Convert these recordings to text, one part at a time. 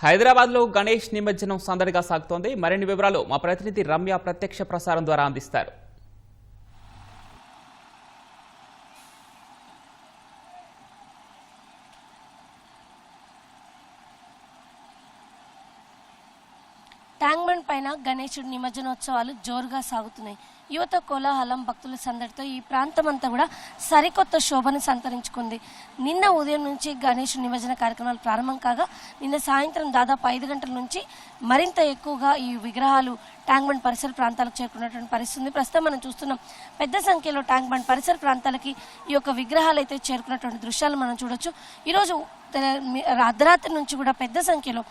హైదరాబాద్ లో గణేష్ నిమజ్జనం సందడిగా సాగుతోంది. మరిన్ని వివరాలు మా ప్రతినిధి రమ్య ప్రత్యక్ష ప్రసారం ద్వారా అందిస్తారు. ట్యాంక్ బండ్ పైన గణేశుడి నిమజ్జనోత్సవాలు జోరుగా సాగుతున్నాయి. యువత కోలాహలం, భక్తుల సందడితో ఈ ప్రాంతం అంతా కూడా సరికొత్త శోభను సంతరించుకుంది. నిన్న ఉదయం నుంచి గణేశుడి నిమజ్జన కార్యక్రమాలు ప్రారంభం కాగా నిన్న సాయంత్రం దాదాపు 5 గంటల నుంచి మరింత ఎక్కువగా ఈ విగ్రహాలు ట్యాంక్ బండ్ పరిసర ప్రాంతాలకు చేరుకున్నటువంటి పరిస్థితి ఉంది. ప్రస్తుతం మనం చూస్తున్నాం పెద్ద సంఖ్యలో ట్యాంక్ బండ్ పరిసర ప్రాంతాలకి ఈ యొక్క విగ్రహాలు అయితే చేరుకున్నటువంటి దృశ్యాలు మనం చూడొచ్చు. ఈరోజు అర్ధరాత్రి నుంచి కూడా పెద్ద సంఖ్యలో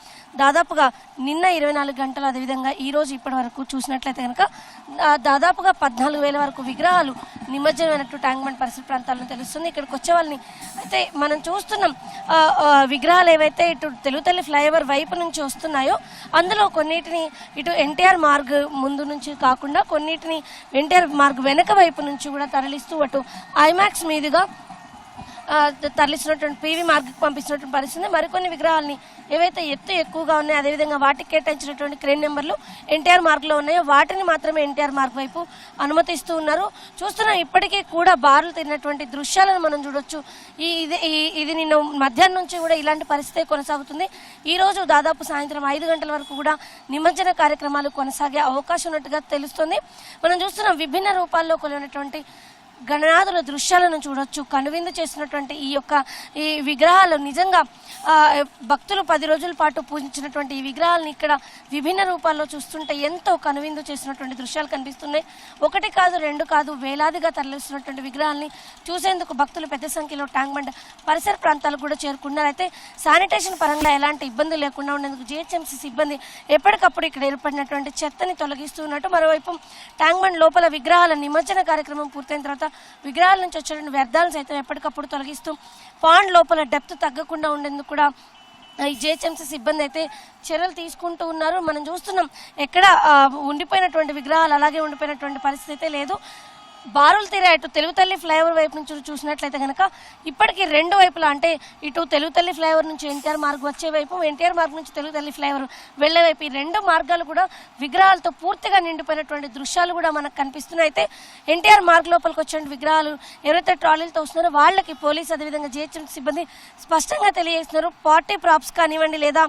దాదాపుగా నిన్న 24 గంటలు, అదేవిధంగా ఈ రోజు ఇప్పటి వరకు చూసినట్లయితే కనుక దాదాపుగా 14,000 వరకు విగ్రహాలు నిమజ్జనమైనట్టు ట్యాంక్ బండ్ పరిసర ప్రాంతాలను తెలుస్తుంది. ఇక్కడికి వచ్చే వాళ్ళని అయితే మనం చూస్తున్నాం. విగ్రహాలు ఏవైతే ఇటు తెలుగుతల్లి ఫ్లైఓవర్ వైపు నుంచి వస్తున్నాయో అందులో కొన్నిటిని ఇటు ఎన్టీఆర్ మార్గ్ ముందు నుంచి కాకుండా కొన్నిటిని ఎన్టీఆర్ మార్గ్ వెనక వైపు నుంచి కూడా తరలిస్తూ అటు ఐమాక్స్ మీదుగా తరలిస్తున్నటువంటి పీవీ మార్గ్కి పంపిస్తున్నటువంటి పరిస్థితి. మరికొన్ని విగ్రహాలని ఏవైతే ఎత్తు ఎక్కువగా ఉన్నాయో, అదేవిధంగా వాటికి కేటాయించినటువంటి క్రేన్ నెంబర్లు ఎన్టీఆర్ మార్గ్లో ఉన్నాయో వాటిని మాత్రమే ఎన్టీఆర్ మార్గ్ వైపు అనుమతిస్తూ ఉన్నారు. చూస్తున్నాం ఇప్పటికీ కూడా బారులు తిరిగినటువంటి దృశ్యాలను మనం చూడొచ్చు. ఇది నిన్న మధ్యాహ్నం నుంచి కూడా ఇలాంటి పరిస్థితే కొనసాగుతుంది. ఈ రోజు దాదాపు సాయంత్రం 5 గంటల వరకు కూడా నిమజ్జన కార్యక్రమాలు కొనసాగే అవకాశం ఉన్నట్టుగా తెలుస్తుంది. మనం చూస్తున్నాం విభిన్న రూపాల్లో కొలిగినటువంటి గణనాథుల దృశ్యాలను చూడొచ్చు. కనువిందు చేసినటువంటి ఈ విగ్రహాలు నిజంగా భక్తులు 10 రోజుల పాటు పూజించినటువంటి ఈ విగ్రహాలను ఇక్కడ విభిన్న రూపాల్లో చూస్తుంటే ఎంతో కనువిందు చేసినటువంటి దృశ్యాలు కనిపిస్తున్నాయి. 1 కాదు 2 కాదు వేలాదిగా తరలిస్తున్నటువంటి విగ్రహాలని చూసేందుకు భక్తులు పెద్ద సంఖ్యలో ట్యాంక్ బండ్ పరిసర ప్రాంతాలకు కూడా చేరుకున్నారు. అయితే శానిటేషన్ పరంగా ఎలాంటి ఇబ్బంది లేకుండా ఉండేందుకు జిహెచ్ఎంసీ సిబ్బంది ఎప్పటికప్పుడు ఇక్కడ ఏర్పడినటువంటి చెత్తని తొలగిస్తూ ఉన్నట్టు, మరోవైపు ట్యాంక్ బండ్ లోపల విగ్రహాల నిమజ్జన కార్యక్రమం పూర్తయిన తర్వాత విగ్రహాల నుంచి వచ్చేటువంటి వ్యర్థాలను సైతం ఎప్పటికప్పుడు తొలగిస్తూ పాండ్ లోపల డెప్త్ తగ్గకుండా ఉండేందుకు కూడా ఈ జిహెచ్ఎంసీ సిబ్బంది అయితే చర్యలు తీసుకుంటూ ఉన్నారు. మనం చూస్తున్నాం ఎక్కడ ఉండిపోయినటువంటి విగ్రహాలు అలాగే ఉండిపోయినటువంటి పరిస్థితి అయితే లేదు. బారులు తీరే అటు తెలుగుతల్లి ఫ్లైఓవర్ వైపు నుంచి చూసినట్లయితే కనుక ఇప్పటికీ 2 వైపులా, అంటే ఇటు తెలుగుతల్లి ఫ్లైఓవర్ నుంచి ఎన్టీఆర్ మార్గ్ వచ్చే వైపు, ఎన్టీఆర్ మార్గ్ నుంచి తెలుగుతల్లి ఫ్లైఓవర్ వెళ్లే వైపు, ఈ 2 మార్గాలు కూడా విగ్రహాలతో పూర్తిగా నిండిపోయినటువంటి దృశ్యాలు కూడా మనకు కనిపిస్తున్నాయి. అయితే ఎన్టీఆర్ మార్గ్ లోపలికి వచ్చిన విగ్రహాలు ఎవరైతే ట్రాలీలతో వస్తున్నారో వాళ్ళకి పోలీసు అదేవిధంగా జిహెచ్ఎంసీ సిబ్బంది స్పష్టంగా తెలియజేస్తున్నారు. పార్టీ ప్రాప్స్ కానివ్వండి లేదా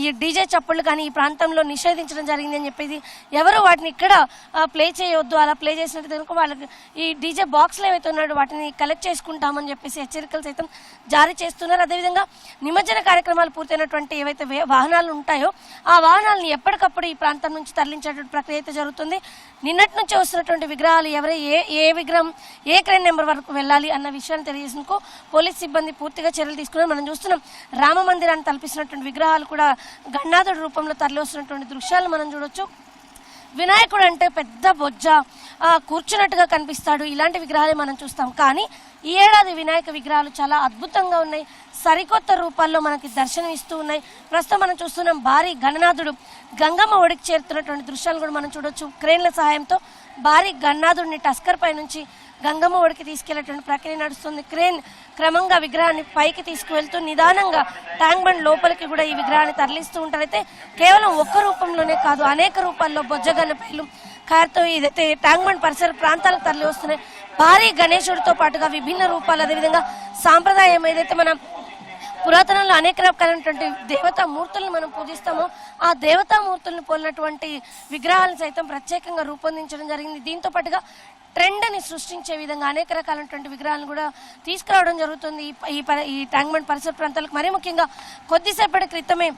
ఈ డీజే చప్పుళ్ళు కానీ ఈ ప్రాంతంలో నిషేధించడం జరిగింది అని చెప్పేసి, ఎవరు వాటిని ఇక్కడ ప్లే చేయవద్దు, అలా ప్లే చేసినట్టు కనుక వాళ్ళకి ఈ డీజే బాక్స్లు ఏవైతే ఉన్నాడో వాటిని కలెక్ట్ చేసుకుంటామని చెప్పేసి హెచ్చరికలు సైతం జారీ చేస్తున్నారు. అదేవిధంగా నిమజ్జన కార్యక్రమాలు పూర్తయినటువంటి ఏవైతే వాహనాలు ఉంటాయో ఆ వాహనాలను ఎప్పటికప్పుడు ఈ ప్రాంతం నుంచి తరలించేటువంటి ప్రక్రియ అయితే జరుగుతుంది. నిన్నటి నుంచి వస్తున్నటువంటి విగ్రహాలు ఏ విగ్రహం ఏ క్రేన్ నెంబర్ వరకు వెళ్ళాలి అన్న విషయాన్ని తెలియజేసేందుకు పోలీస్ సిబ్బంది పూర్తిగా చర్యలు తీసుకున్నారు. మనం చూస్తున్నాం రామ మందిరాన్ని తలపిస్తున్నటువంటి విగ్రహాలు కూడా గణనాథుడి రూపంలో తరలి వస్తున్నటువంటి దృశ్యాలు మనం చూడొచ్చు. వినాయకుడు అంటే పెద్ద బొజ్జ కూర్చున్నట్టుగా కనిపిస్తాడు. ఇలాంటి విగ్రహాలే మనం చూస్తాం. కానీ ఈ ఏడాది వినాయక విగ్రహాలు చాలా అద్భుతంగా ఉన్నాయి. సరికొత్త రూపాల్లో మనకి దర్శనం ఇస్తూ ఉన్నాయి. ప్రస్తుతం మనం చూస్తున్నాం భారీ గణనాథుడు గంగమ్మ ఒడికి చేరుతున్నటువంటి దృశ్యాలు కూడా మనం చూడొచ్చు. క్రేన్ల సహాయంతో భారీ గణనాథుడిని టస్కర్ పై నుంచి గంగమ్మ ఒడికి తీసుకెళ్లేటువంటి ప్రక్రియ నడుస్తుంది. క్రేన్ క్రమంగా విగ్రహాన్ని పైకి తీసుకువెళ్తూ నిదానంగా ట్యాంక్ బండ్ లోపలికి కూడా ఈ విగ్రహాన్ని తరలిస్తూ ఉంటారు. అయితే కేవలం ఒక్క రూపంలోనే కాదు, అనేక రూపాల్లో బొజ్జగన్నపైలు కారుతో ఇదైతే ట్యాంక్ బండ్ పరిసర ప్రాంతాలకు తరలి వస్తున్నాయి. భారీ గణేశుడితో పాటుగా విభిన్న రూపాలు, అదేవిధంగా సాంప్రదాయం ఏదైతే మనం పురాతనంలో అనేక రకాలైనటువంటి దేవతామూర్తులను మనం పూజిస్తామో ఆ దేవతామూర్తులను పోలినటువంటి విగ్రహాలను సైతం ప్రత్యేకంగా రూపొందించడం జరిగింది. దీంతో పాటుగా ట్రెండ్ని సృష్టించే విధంగా అనేక రకాలైనటువంటి విగ్రహాలను కూడా తీసుకురావడం జరుగుతుంది ఈ ట్యాంక్ బండ్ పరిసర ప్రాంతాలకు. మరీ ముఖ్యంగా కొద్దిసేపటి క్రితమే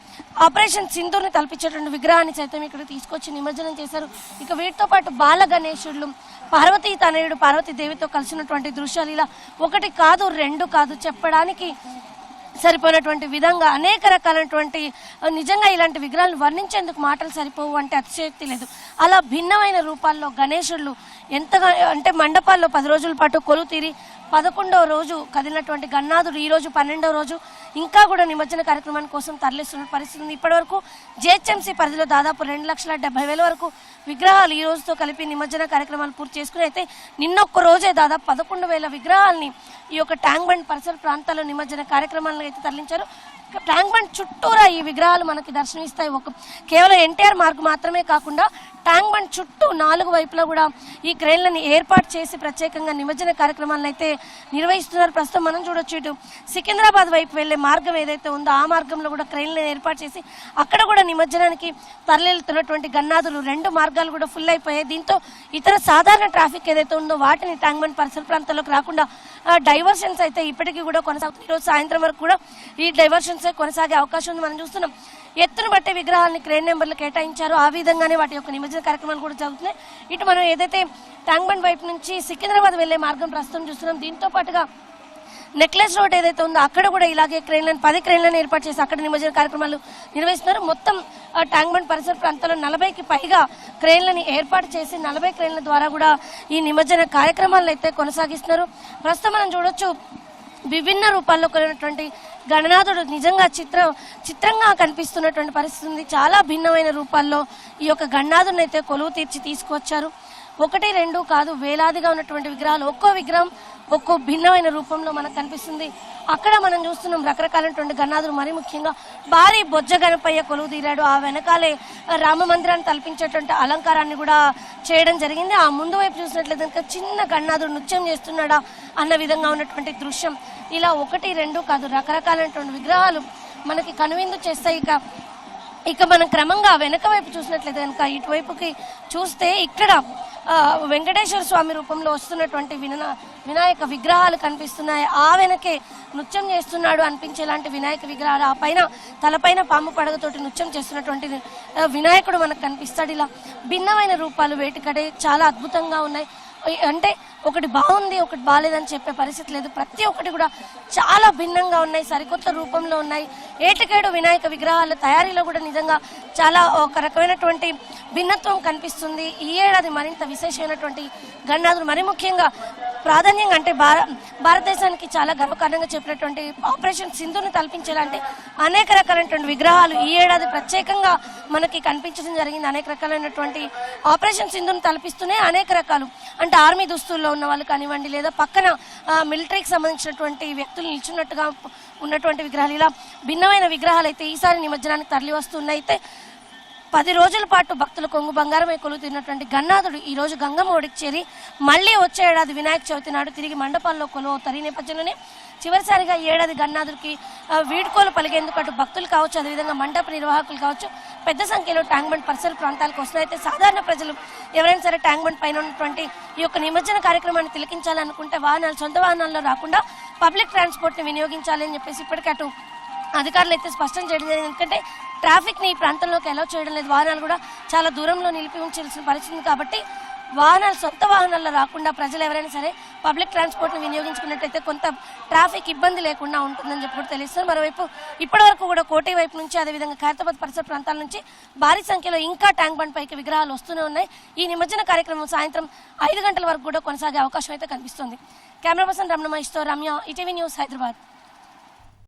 ఆపరేషన్ సింధూర్ని తలపించేటువంటి విగ్రహాన్ని సైతం ఇక్కడ తీసుకొచ్చి నిమజ్జనం చేశారు. ఇక వీటితో పాటు బాల గణేశుడు, పార్వతీ తనయుడు పార్వతీదేవితో కలిసినటువంటి దృశ్యాలు ఇలా 1 కాదు 2 కాదు చెప్పడానికి సరిపోయినటువంటి విధంగా అనేక రకాలైనటువంటి, నిజంగా ఇలాంటి విగ్రహాలను వర్ణించేందుకు మాటలు సరిపోవు అంటే అతిశయోక్తి లేదు. అలా భిన్నమైన రూపాల్లో గణేశుళ్ళు ఎంతగా అంటే మండపాల్లో 10 రోజుల పాటు కొలువు తీరి 11వ రోజు కదిలినటువంటి గణనాథుడు ఈ రోజు 12వ రోజు ఇంకా కూడా నిమజ్జన కార్యక్రమాన్ని కోసం తరలిస్తున్న పరిస్థితి ఉంది. ఇప్పటి వరకు జిహెచ్ఎంసీ పరిధిలో దాదాపు 2,70,000 వరకు విగ్రహాలు ఈ రోజుతో కలిపి నిమజ్జన కార్యక్రమాలు పూర్తి చేసుకుని, అయితే నిన్నొక్క రోజే దాదాపు 11,000 విగ్రహాలని ఈ యొక్క ట్యాంక్ బండ్ పరిసర ప్రాంతాల్లో నిమజ్జన కార్యక్రమాలను అయితే తరలించారు. ట్యాంక్ బండ్ చుట్టూరా ఈ విగ్రహాలు మనకి దర్శనమిస్తాయి. కేవలం ఎన్టీఆర్ మార్గ్ మాత్రమే కాకుండా ట్యాంక్ బండ్ చుట్టూ 4 వైపులా కూడా ఈ క్రేన్లను ఏర్పాటు చేసి ప్రత్యేకంగా నిమజ్జన కార్యక్రమాలను అయితే నిర్వహిస్తున్నారు. ప్రస్తుతం మనం చూడొచ్చు, ఇటు సికింద్రాబాద్ వైపు వెళ్లే మార్గం ఏదైతే ఉందో ఆ మార్గంలో కూడా క్రేన్లను ఏర్పాటు చేసి అక్కడ కూడా నిమజ్జనానికి తరలితున్నటువంటి గన్నాదులు 2 మార్గాలు కూడా ఫుల్ అయిపోయాయి. దీంతో ఇతర సాధారణ ట్రాఫిక్ ఏదైతే ఉందో వాటిని ట్యాంక్ బండ్ పరిసర ప్రాంతాల్లోకి రాకుండా డైవర్షన్స్ అయితే ఇప్పటికీ కూడా కొనసాగుతుంది. ఈరోజు సాయంత్రం వరకు కూడా ఈ డైవర్షన్స్ కొనసాగే అవకాశం ఉంది. మనం చూస్తున్నాం, ఎత్తును బట్టే విగ్రహాలని క్రేన్ నెంబర్లు కేటాయించారు. ఆ విధంగానే వాటి యొక్క నిమజ్జన కార్యక్రమాలు కూడా జరుగుతున్నాయి. ఇటు మనం ఏదైతే ట్యాంక్ బండ్ వైపు నుంచి సికింద్రాబాద్ వెళ్లే మార్గం ప్రస్తుతం చూస్తున్నాం. దీంతో పాటుగా నెక్లెస్ రోడ్ ఏదైతే ఉందో అక్కడ కూడా ఇలాగే 10 క్రేన్లను ఏర్పాటు చేసి అక్కడ నిమజ్జన కార్యక్రమాలు నిర్వహిస్తున్నారు. మొత్తం ట్యాంక్ బండ్ పరిసర ప్రాంతాల్లో 40కి పైగా క్రేన్లని ఏర్పాటు చేసి 40 క్రేన్ల ద్వారా కూడా ఈ నిమజ్జన కార్యక్రమాలను అయితే కొనసాగిస్తున్నారు. ప్రస్తుతం మనం చూడొచ్చు, విభిన్న రూపాల్లో కొలినటువంటి గణనాథుడు నిజంగా చిత్రంగా కనిపిస్తున్నటువంటి పరిస్థితి ఉంది. చాలా భిన్నమైన రూపాల్లో ఈ యొక్క గణనాథుడిని అయితే కొలువు తీర్చి తీసుకువచ్చారు. 1, 2 కాదు, వేలాదిగా ఉన్నటువంటి విగ్రహాలు, ఒక్కో విగ్రహం ఒక్కో భిన్నమైన రూపంలో మనకు కనిపిస్తుంది. అక్కడ మనం చూస్తున్నాం రకరకాలైనటువంటి గణనాథులు, మరీ ముఖ్యంగా భారీ బొజ్జ గణపయ్య కొలువు తీరాడు. ఆ వెనకాలే రామ మందిరాన్ని తలపించేటువంటి అలంకారాన్ని కూడా చేయడం జరిగింది. ఆ ముందు వైపు చూసినట్లయితే కనుక చిన్న గణనాథుడు నృత్యం చేస్తున్నాడా అన్న విధంగా ఉన్నటువంటి దృశ్యం. ఇలా 1, 2 కాదు, రకరకాలైనటువంటి విగ్రహాలు మనకి కనువిందు చేస్తాయి. ఇక మనం క్రమంగా వెనక వైపు చూసినట్లయితే కనుక ఇటువైపుకి చూస్తే ఇక్కడ వెంకటేశ్వర స్వామి రూపంలో వస్తున్నటువంటి వినాయక విగ్రహాలు కనిపిస్తున్నాయి. ఆ వెనకే నృత్యం చేస్తున్నాడు అనిపించేలాంటి వినాయక విగ్రహాలు, ఆ పైన తలపైన పాము పడగతోటి నృత్యం చేస్తున్నటువంటి వినాయకుడు మనకు కనిపిస్తాడు. ఇలా భిన్నమైన రూపాలు వేటికడే చాలా అద్భుతంగా ఉన్నాయి. అంటే ఒకటి బాగుంది ఒకటి బాగాలేదని చెప్పే పరిస్థితి లేదు. ప్రతి ఒక్కటి కూడా చాలా భిన్నంగా ఉన్నాయి, సరికొత్త రూపంలో ఉన్నాయి. ఏటికేడు వినాయక విగ్రహాల తయారీలో కూడా నిజంగా చాలా ఒక రకమైనటువంటి భిన్నత్వం కనిపిస్తుంది. ఈ ఏడాది మరింత విశేషమైనటువంటి గణనాథుడు, మరి ముఖ్యంగా ప్రాధాన్యంగా అంటే భారతదేశానికి చాలా గర్వకారణంగా చెప్పినటువంటి ఆపరేషన్ సింధుని తలపించేలాంటి అనేక రకాలైనటువంటి విగ్రహాలు ఈ ఏడాది ప్రత్యేకంగా మనకి కనిపించడం జరిగింది. అనేక రకాలైనటువంటి ఆపరేషన్ సింధుని తలపిస్తూనే అనేక రకాలు, అంటే ఆర్మీ దుస్తుల్లో ఉన్న వాళ్ళు కానివ్వండి, లేదా పక్కన మిలిటరీకి సంబంధించినటువంటి వ్యక్తులు నిల్చున్నట్టుగా ఉన్నటువంటి విగ్రహాలు, ఇలా భిన్నమైన విగ్రహాలు అయితే ఈసారి నిమజ్జనానికి తరలి వస్తున్నాయి. అయితే 10 రోజుల పాటు భక్తులు కొంగు బంగారమై కొలువుతున్నటువంటి గన్నాథుడు ఈ రోజు గంగమ్మ ఒడికి చేరి మళ్లీ వచ్చే ఏడాది వినాయక చవితి నాడు తిరిగి మండపాల్లో కొలువవుతారు. ఈ నేపథ్యంలోనే చివరిసారిగా ఈ ఏడాది గన్నాథుడికి వీడ్కోలు పలిగేందుకు అటు భక్తులు కావచ్చు, అదేవిధంగా మండప నిర్వాహకులు కావచ్చు పెద్ద సంఖ్యలో ట్యాంక్ బండ్ పరిసర ప్రాంతాలకు వస్తున్నాయి. అయితే సాధారణ ప్రజలు ఎవరైనా సరే ట్యాంక్ బండ్ పైన ఉన్నటువంటి ఈ యొక్క నిమజ్జన కార్యక్రమాన్ని తిలకించాలనుకుంటే సొంత వాహనాల్లో రాకుండా పబ్లిక్ ట్రాన్స్పోర్ట్ ని వినియోగించాలి అని చెప్పేసి ఇప్పటికే అటు అధికారులు అయితే స్పష్టం చేయడం జరిగింది. ఎందుకంటే ట్రాఫిక్ ని ఈ ప్రాంతంలోకి అలౌ చేయడం లేదు. వాహనాలు కూడా చాలా దూరంలో నిలిపి ఉంచాల్సిన పరిస్థితి కాబట్టి సొంత వాహనాల్లో రాకుండా ప్రజలు ఎవరైనా సరే పబ్లిక్ ట్రాన్స్పోర్ట్ ని వినియోగించుకున్నట్టయితే కొంత ట్రాఫిక్ ఇబ్బంది లేకుండా ఉంటుందని చెప్పి కూడా తెలుస్తుంది. మరోవైపు ఇప్పటి వరకు కూడా కోటి వైపు నుంచి, అదేవిధంగా ఖైరతాబాద్ పరిసర ప్రాంతాల నుంచి భారీ సంఖ్యలో ఇంకా ట్యాంక్ బండ్ పైకి విగ్రహాలు వస్తూనే ఉన్నాయి. ఈ నిమజ్జన కార్యక్రమం సాయంత్రం 5 గంటల వరకు కూడా కొనసాగే అవకాశం అయితే కనిపిస్తుంది. కెమెరా పర్సన్ రమణ మహేష్తో రమ్య, ఈటీవీ న్యూస్, హైదరాబాద్.